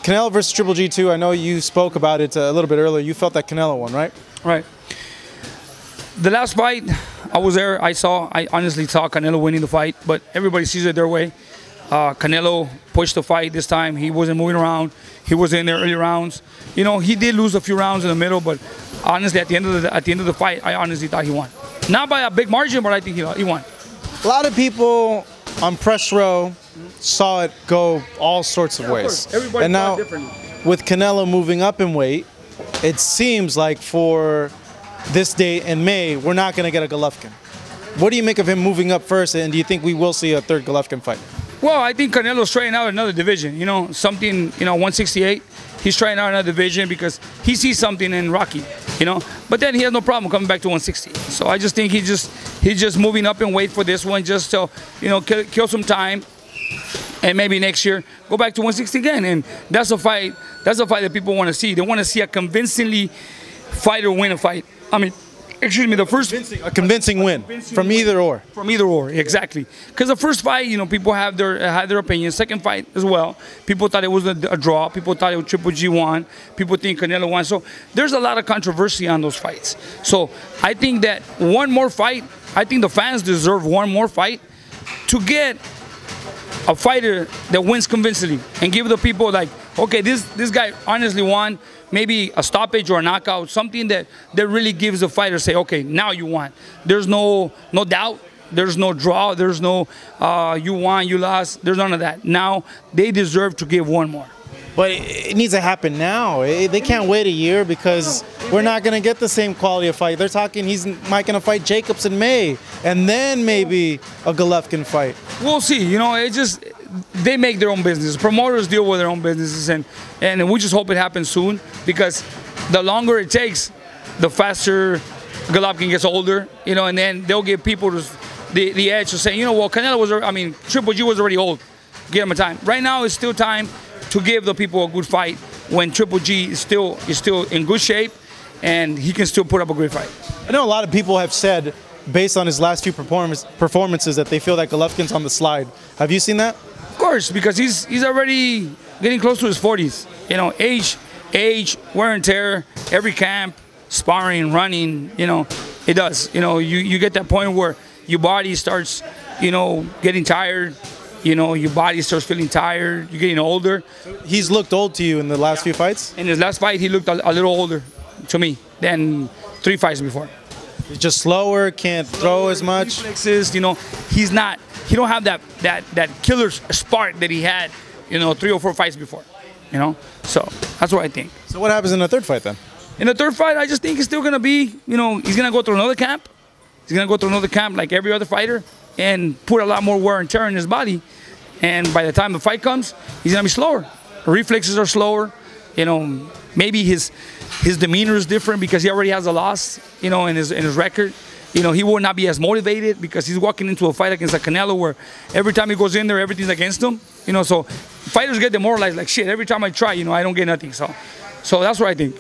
Canelo versus Triple G 2, I know you spoke about it a little bit earlier. You felt that Canelo won, right? Right. The last fight, I was there. I honestly saw Canelo winning the fight, but everybody sees it their way. Canelo pushed the fight this time. He wasn't moving around. He was in there early rounds. You know, he did lose a few rounds in the middle, but honestly, at the end of the fight, I honestly thought he won. Not by a big margin, but I think he won. A lot of people on press row saw it go all sorts of ways. Everybody and now, differently. with Canelo moving up in weight, it seems like for this date in May, we're not going to get a Golovkin. What do you make of him moving up first, and do you think we will see a third Golovkin fight? Well, I think Canelo's trying out another division, you know, something, 168. He's trying out another division because he sees something in Rocky, you know. But then he has no problem coming back to 160. So I just think he's just moving up in weight for this one, just to, kill some time, and maybe next year go back to 160 again. And that's a fight. That's a fight that people want to see. They want to see a convincingly fighter win a fight. I mean, excuse me, a convincing win from either or. From either or, exactly. Because the first fight, people had their opinions. Second fight as well, people thought it was a draw. People thought it was Triple G won. People think Canelo won. So there's a lot of controversy on those fights. So I think that one more fight, I think the fans deserve one more fight to get a fighter that wins convincingly and give the people like, okay, this guy honestly won. Maybe a stoppage or a knockout, something that really gives the fighter say, okay, now you won. There's no doubt. There's no draw. There's no you won, you lost. There's none of that. Now they deserve to give one more. But it needs to happen now. They can't wait a year because we're not going to get the same quality of fight. They're talking he's might going to fight Jacobs in May, and then maybe a Golovkin fight. We'll see. They make their own business. Promoters deal with their own businesses, and we just hope it happens soon, because the longer it takes, the faster Golovkin gets older, and then they'll give people the edge to say, well, Triple G was already old. Give him a time. Right now, it's still time to give the people a good fight when Triple G is still in good shape and he can still put up a great fight. I know a lot of people have said, based on his last few performances, that they feel that Golovkin's on the slide. Have you seen that? Of course, because he's already getting close to his 40s. Age, wear and tear, every camp, sparring, running, it does. You get that point where your body starts, getting tired. Your body starts feeling tired. You're getting older. He's looked old to you in the last few fights? In his last fight, he looked a little older to me than 3 fights before. He's just slower, can't throw as much. Reflexes, he don't have that killer spark that he had, 3 or 4 fights before, So that's what I think. So what happens in the third fight then? In the third fight, I just think it's still gonna be, he's gonna go through another camp. He's gonna go through another camp like every other fighter and put a lot more wear and tear in his body. And by the time the fight comes, he's gonna be slower. The reflexes are slower. Maybe his demeanor is different because he already has a loss, in his record. He will not be as motivated because he's walking into a fight against a Canelo where every time he goes in there, everything's against him. So fighters get demoralized, like, shit, every time I try, I don't get nothing. So that's what I think.